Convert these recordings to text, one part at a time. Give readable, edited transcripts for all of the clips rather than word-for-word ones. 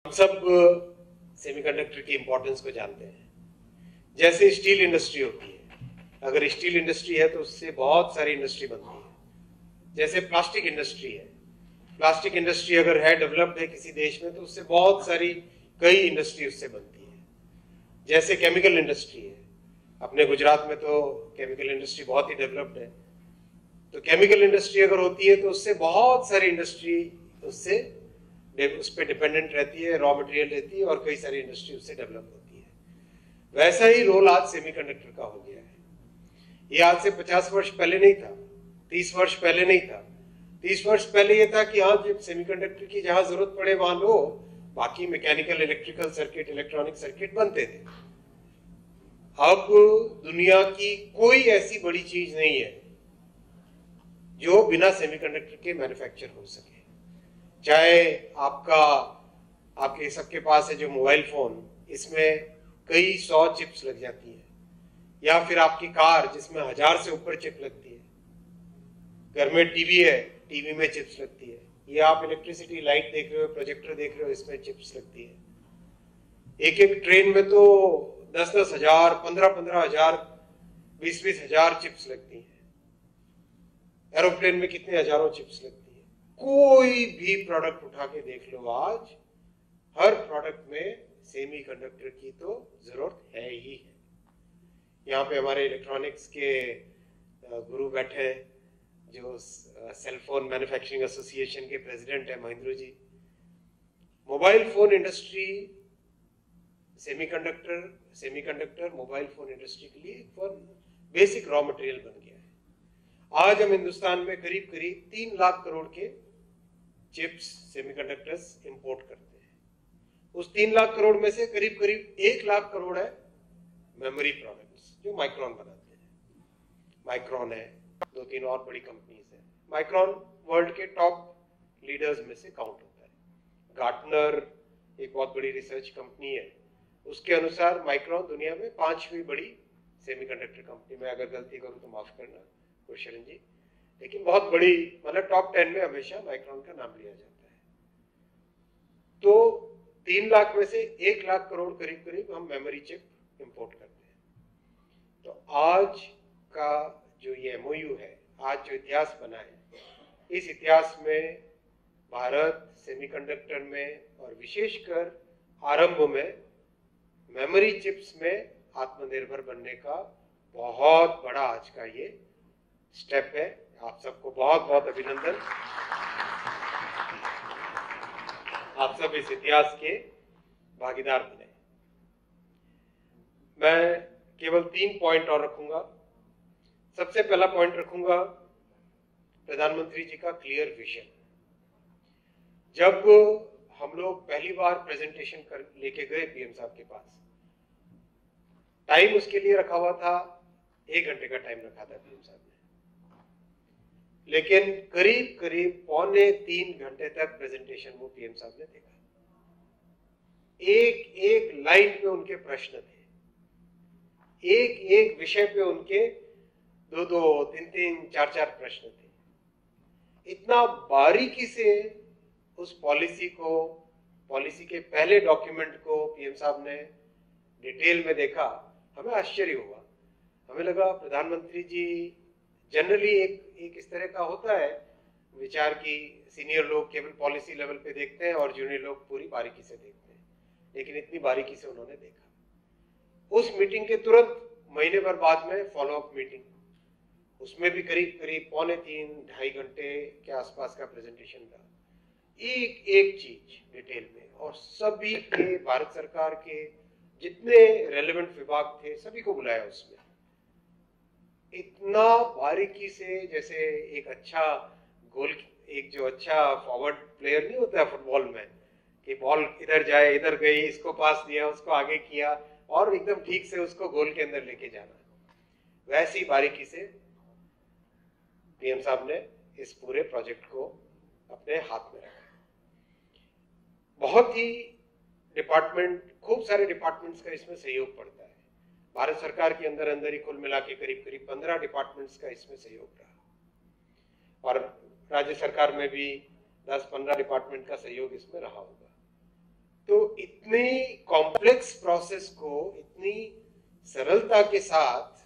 हम सब सेमीकंडक्टर की इंपॉर्टेंस को जानते हैं। जैसे स्टील इंडस्ट्री होती है, अगर स्टील इंडस्ट्री है तो उससे बहुत सारी इंडस्ट्री बनती है। जैसे प्लास्टिक इंडस्ट्री है, प्लास्टिक इंडस्ट्री अगर है डेवलप्ड है किसी देश में तो उससे बहुत सारी कई इंडस्ट्री उससे बनती है। जैसे केमिकल इंडस्ट्री है, अपने गुजरात में तो केमिकल इंडस्ट्री बहुत ही डेवलप्ड है। तो केमिकल इंडस्ट्री अगर होती है तो उससे बहुत सारी इंडस्ट्री उससे उस पर डिपेंडेंट रहती है, रॉ मटेरियल रहती है और कई सारी इंडस्ट्री उससे डेवलप होती है। वैसा ही रोल आज सेमीकंडक्टर का हो गया है। ये आज से 50 वर्ष पहले नहीं था, 30 वर्ष पहले नहीं था। 30 वर्ष पहले ये था कि हाँ, जब सेमीकंडक्टर की जहां जरूरत पड़े वहां लो, बाकी mechanical, electrical circuit, electronic circuit बनते थे। अब दुनिया की कोई ऐसी बड़ी चीज नहीं है जो बिना सेमीकंडक्टर के मैन्युफैक्चर हो सके। चाहे आपके सबके पास है जो मोबाइल फोन, इसमें कई 100 चिप्स लग जाती है, या फिर आपकी कार जिसमें 1000 से ऊपर चिप लगती है। घर में टीवी है, टीवी में चिप्स लगती है। ये आप इलेक्ट्रिसिटी लाइट देख रहे हो, प्रोजेक्टर देख रहे हो, इसमें चिप्स लगती है। एक एक ट्रेन में तो 10-10 हजार, 15-15 हजार, 20-20 हजार चिप्स लगती हैं। एरोप्लेन में कितने हजारों चिप्स लगती है। कोई भी प्रोडक्ट उठा के देख लो, आज हर प्रोडक्ट में सेमीकंडक्टर की तो जरूरत है ही है। यहाँ पे हमारे इलेक्ट्रॉनिक्स के गुरु बैठे हैं, जो सेलफोन मैन्युफैक्चरिंग एसोसिएशन के प्रेसिडेंट है, Mahendra ji. Mobile phone industry semiconductor mobile phone industry के लिए एक बेसिक रॉ मटेरियल बन गया है। आज हम हिंदुस्तान में करीब करीब 3 लाख करोड़ के चिप्स, सेमीकंडक्टर्स इंपोर्ट करते हैं। उस 3 लाख करोड़ में से करीब करीब 1 लाख करोड़ है मेमोरी प्रोडक्ट्स, जो माइक्रोन बनाते हैं। माइक्रोन है, 2-3 और बड़ी कंपनीज है। माइक्रोन वर्ल्ड के टॉप लीडर्स में से काउंट होता है। गार्टनर एक बहुत बड़ी रिसर्च कंपनी है, उसके अनुसार माइक्रोन दुनिया में 5वीं बड़ी सेमीकंडक्टर कंपनी। मैं अगर गलती करूं तो माफ करना शरण जी, लेकिन बहुत बड़ी, मतलब टॉप 10 में हमेशा माइक्रोन का नाम लिया जाता है। तो 3 लाख में से 1 लाख करोड़ करीब करीब हम मेमोरी चिप इंपोर्ट करते हैं। तो आज का जो ये एमओयू है, आज जो इतिहास बना है, इस इतिहास में भारत सेमीकंडक्टर में और विशेषकर आरंभ में मेमोरी चिप्स में आत्मनिर्भर बनने का बहुत बड़ा आज का ये स्टेप है। आप सबको बहुत बहुत अभिनंदन। आप सब इस इतिहास के भागीदार बने। मैं केवल 3 पॉइंट और रखूंगा। सबसे पहला पॉइंट रखूंगा प्रधानमंत्री जी का क्लियर विजन। जब हम लोग पहली बार प्रेजेंटेशन कर लेके गए पीएम साहब के पास, टाइम उसके लिए रखा हुआ था, 1 घंटे का टाइम रखा था पीएम साहब ने, लेकिन करीब करीब 2.25 घंटे तक प्रेजेंटेशन वो पीएम साहब ने देखा। एक एक लाइन पे उनके प्रश्न थे, एक एक विषय पे उनके 2-2, 3-3, 4-4 प्रश्न थे। इतना बारीकी से उस पॉलिसी के पहले डॉक्यूमेंट को पीएम साहब ने डिटेल में देखा, हमें आश्चर्य हुआ। हमें लगा प्रधानमंत्री जी जनरली एक इस तरह का होता है विचार की सीनियर लोग केवल पॉलिसी लेवल पे देखते हैं और जूनियर लोग पूरी बारीकी से देखते हैं, लेकिन इतनी बारीकी से उन्होंने देखा। उस मीटिंग के तुरंत महीने भर बाद में फॉलोअप मीटिंग, उसमें भी करीब करीब 2.25-2.5 घंटे के आसपास का प्रेजेंटेशन था। एक एक चीज डिटेल में, और सभी के, भारत सरकार के जितने रेलेवेंट विभाग थे सभी को बुलाया उसमें। इतना बारीकी से, जैसे एक जो अच्छा फॉरवर्ड प्लेयर नहीं होता फुटबॉल में, कि बॉल इधर जाए, इधर गई, इसको पास दिया, उसको आगे किया और एकदम ठीक से उसको गोल के अंदर लेके जाना, वैसी बारीकी से पीएम साहब ने इस पूरे प्रोजेक्ट को अपने हाथ में रखा। बहुत ही खूब सारे डिपार्टमेंट्स का इसमें सहयोग पड़ता है। भारत सरकार के अंदर ही कुल मिला के करीब करीब 15 डिपार्टमेंट्स का इसमें सहयोग रहा, और राज्य सरकार में भी 10-15 डिपार्टमेंट का सहयोग इसमें रहा होगा। तो इतनी कॉम्प्लेक्स प्रोसेस को इतनी सरलता के साथ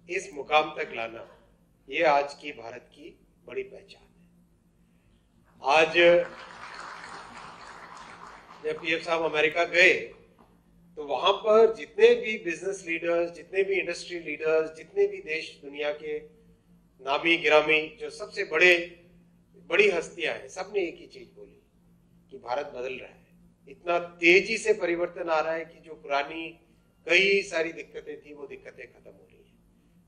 इस मुकाम तक लाना, ये आज की भारत की बड़ी पहचान है। आज जब पीएम साहब अमेरिका गए तो वहां पर जितने भी बिजनेस लीडर्स, जितने भी इंडस्ट्री लीडर्स, जितने भी देश दुनिया के नामी गिरामी जो सबसे बड़ी हस्तियां हैं, सबने एक ही चीज बोली कि भारत बदल रहा है। इतना तेजी से परिवर्तन आ रहा है कि जो पुरानी कई सारी दिक्कतें थी वो दिक्कतें खत्म हो रही है।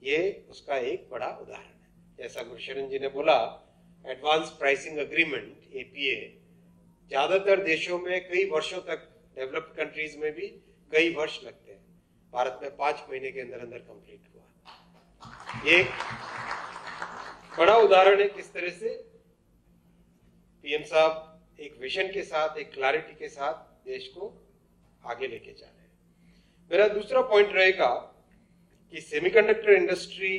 ये उसका एक बड़ा उदाहरण है। जैसा गुरशरण जी ने बोला, एडवांस प्राइसिंग अग्रीमेंट एपीए ज्यादातर देशों में कई वर्षों तक, डेवलप्ड कंट्रीज में भी कई वर्ष लगते हैं, भारत में 5 महीने के अंदर अंदर कंप्लीट हुआ। ये बड़ा उदाहरण है किस तरह से पीएम साहब एक विजन के साथ, एक क्लैरिटी के साथ देश को आगे लेके जा रहे हैं। मेरा दूसरा पॉइंट रहेगा कि सेमीकंडक्टर इंडस्ट्री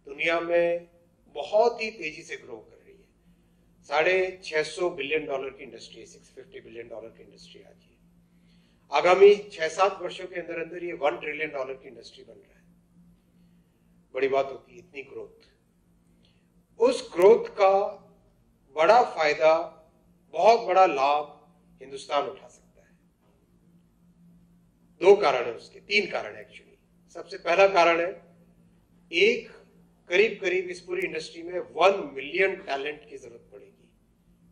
दुनिया में बहुत ही तेजी से ग्रो कर रही है। $650 बिलियन की इंडस्ट्री, $650 बिलियन की इंडस्ट्री आज है। आगामी 6-7 वर्षों के अंदर अंदर ये $1 ट्रिलियन की इंडस्ट्री बन रहा है। बड़ी बात होती है इतनी ग्रोथ। उस ग्रोथ का बड़ा फायदा, बहुत बड़ा लाभ हिंदुस्तान उठा सकता है। 2 कारण है उसके, 3 कारण है एक्चुअली। सबसे पहला कारण है, एक करीब इस पूरी इंडस्ट्री में 1 मिलियन टैलेंट की जरूरत पड़ेगी।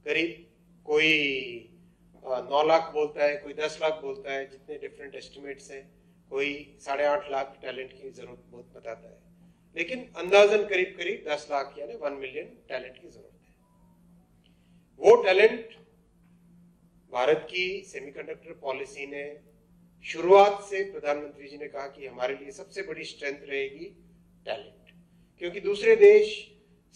करीब कोई 9 लाख बोलता है, कोई 10 लाख बोलता है, जितने डिफरेंट एस्टिमेट्स हैं। कोई 8.5 लाख टैलेंट की जरूरत बहुत बताता है, लेकिन अंदाजन करीब 10 लाख यानी 1 मिलियन टैलेंट की जरूरत है। वो टैलेंट भारत की सेमीकंडक्टर पॉलिसी ने शुरुआत से, प्रधानमंत्री जी ने कहा कि हमारे लिए सबसे बड़ी स्ट्रेंथ रहेगी टैलेंट, क्योंकि दूसरे देश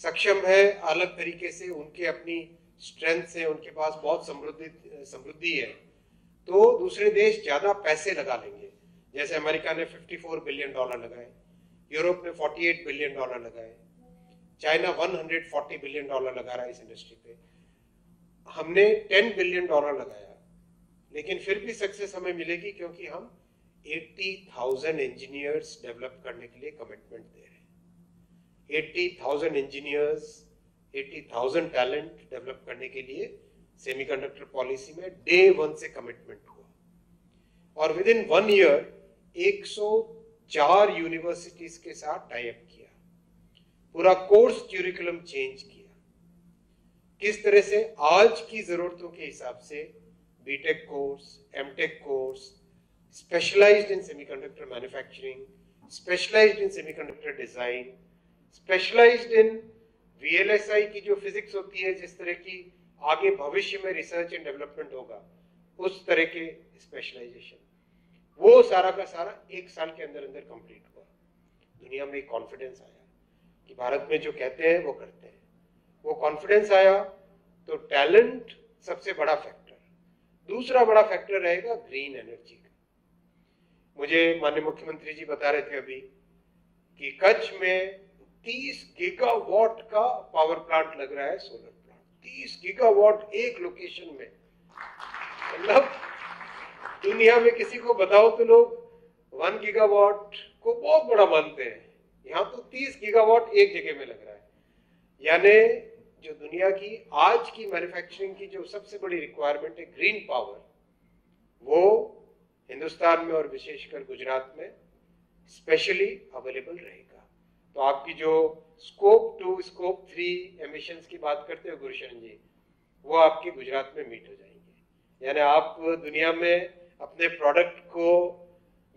सक्षम है अलग तरीके से, उनके अपनी स्ट्रेंथ से, उनके पास बहुत समृद्धि है, तो दूसरे देश ज्यादा पैसे लगा लेंगे। जैसे अमेरिका ने $54 बिलियन लगाए, यूरोप ने $48 बिलियन लगाए, चाइना $140 बिलियन लगा रहा है इस इंडस्ट्री पे। हमने $10 बिलियन लगाया, लेकिन फिर भी सक्सेस हमें मिलेगी क्योंकि हम 80,000 इंजीनियर्स डेवलप करने के लिए कमिटमेंट दे रहे हैं। 80,000 इंजीनियर्स, 80,000 टैलेंट डेवलप करने के लिए सेमीकंडक्टर पॉलिसी में डे 1 से कमिटमेंट हुआ, और विद इन 1 ईयर 104 यूनिवर्सिटीज के साथ टाई अप किया, पूरा कोर्स क्यूरिकुलम चेंज किया। किस तरह से आज की जरूरतों के हिसाब से BTech course, MTech course, specialised in semiconductor manufacturing, specialised in semiconductor design, specialised in VLSI की जो फिजिक्स होती है, जिस तरह की आगे भविष्य में रिसर्च एंड डेवलपमेंट होगा, उस तरह के स्पेशलाइजेशन, वो सारा का सारा 1 साल के अंदर अंदर कंप्लीट हुआ। दुनिया में कॉन्फिडेंस आया कि भारत में जो कहते हैं वो करते हैं। वो कॉन्फिडेंस आया तो टैलेंट सबसे बड़ा फैक्टर। दूसरा बड़ा फैक्टर रहेगा ग्रीन एनर्जी का। मुझे माननीय मुख्यमंत्री जी बता रहे थे अभी कि कच्छ में 30 गीगावाट का पावर प्लांट लग रहा है, सोलर प्लांट। 30 गीगावाट एक लोकेशन में, मतलब दुनिया में किसी को बताओ तो लोग 1 गीगावाट को बहुत बड़ा मानते हैं, यहाँ तो 30 गीगावाट एक जगह में लग रहा है। यानी जो दुनिया की आज की मैन्युफैक्चरिंग की जो सबसे बड़ी रिक्वायरमेंट है ग्रीन पावर, वो हिंदुस्तान में और विशेषकर गुजरात में स्पेशली अवेलेबल रहेगा। तो आपकी जो स्कोप 2, स्कोप 3 एमिशंस की बात करते हो गुरशरण जी, वो आपके गुजरात में मीट हो जाएंगे। यानी आप दुनिया में अपने प्रोडक्ट को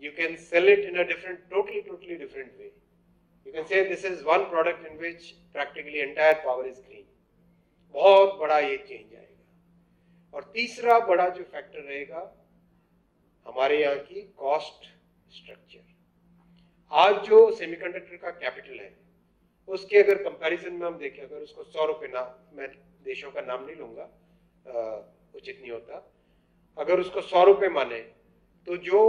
you can sell it in a totally different way. You can say this is one product in which practically entire power is green. बहुत बड़ा ये चेंज आएगा। और तीसरा बड़ा जो फैक्टर रहेगा हमारे यहाँ की कॉस्ट स्ट्रक्चर। आज जो सेमीकंडक्टर का कैपिटल है उसके अगर कंपैरिजन में हम देखें, अगर उसको 100 रुपए ना, मैं देशों का नाम नहीं लूंगा, उचित नहीं होता, अगर उसको 100 रुपए माने तो जो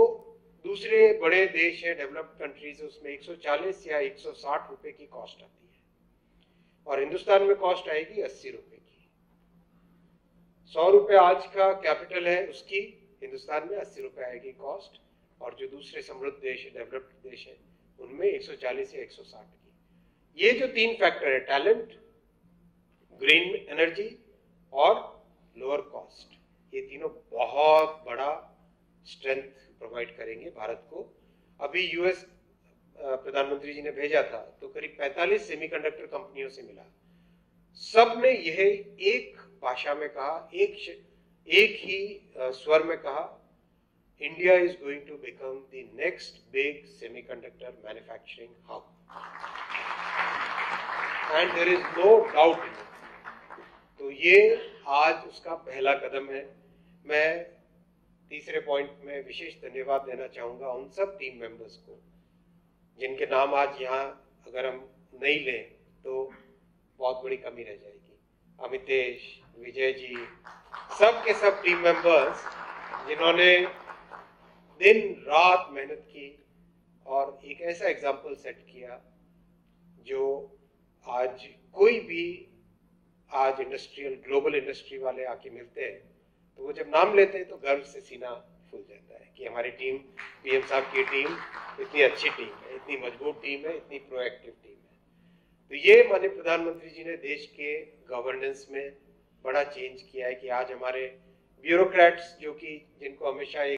दूसरे बड़े देश है डेवलप्ड कंट्रीज, उसमें 140 या 160 रुपए की कॉस्ट आती है, और हिंदुस्तान में कॉस्ट आएगी 80 रुपए की। 100 रुपए आज का कैपिटल है, उसकी हिंदुस्तान में 80 रुपए आएगी कॉस्ट, और जो दूसरे समृद्ध देश, डेवलप्ड देश है, उनमें 140 या 160 की। ये जो 3 फैक्टर है, टैलेंट, ग्रीन एनर्जी और लोअर कॉस्ट, ये तीनों बहुत बड़ा स्ट्रेंथ प्रोवाइड करेंगे भारत को। अभी यूएस प्रधानमंत्री जी ने भेजा था, तो करीब 45 सेमीकंडक्टर कंपनियों से मिला। सब ने यह एक भाषा में कहा, एक ही स्वर में कहा, India is going to become the next big semiconductor manufacturing hub, and there is no doubt in it. तो ये आज उसका पहला कदम है। मैं तीसरे पॉइंट में विशेष धन्यवाद देना चाहूंगा उन सब टीम मेंबर्स को जिनके नाम आज यहाँ अगर हम नहीं लें तो बहुत बड़ी कमी रह जाएगी। अमितेश, विजय जी, सब के सब टीम मेंबर्स जिन्होंने दिन रात मेहनत की और एक ऐसा एग्जाम्पल सेट किया जो आज कोई भी आज इंडस्ट्रियल ग्लोबल इंडस्ट्री वाले आके मिलते हैं तो वो जब नाम लेते हैं तो गर्व से सीना फूल जाता है कि हमारी टीम, पीएम साहब की टीम इतनी अच्छी टीम है, इतनी मजबूत टीम है, इतनी प्रोएक्टिव टीम है। तो ये माननीय प्रधानमंत्री जी ने देश के गवर्नेंस में बड़ा चेंज किया है कि आज हमारे ब्यूरोक्रेट्स जो कि जिनको हमेशा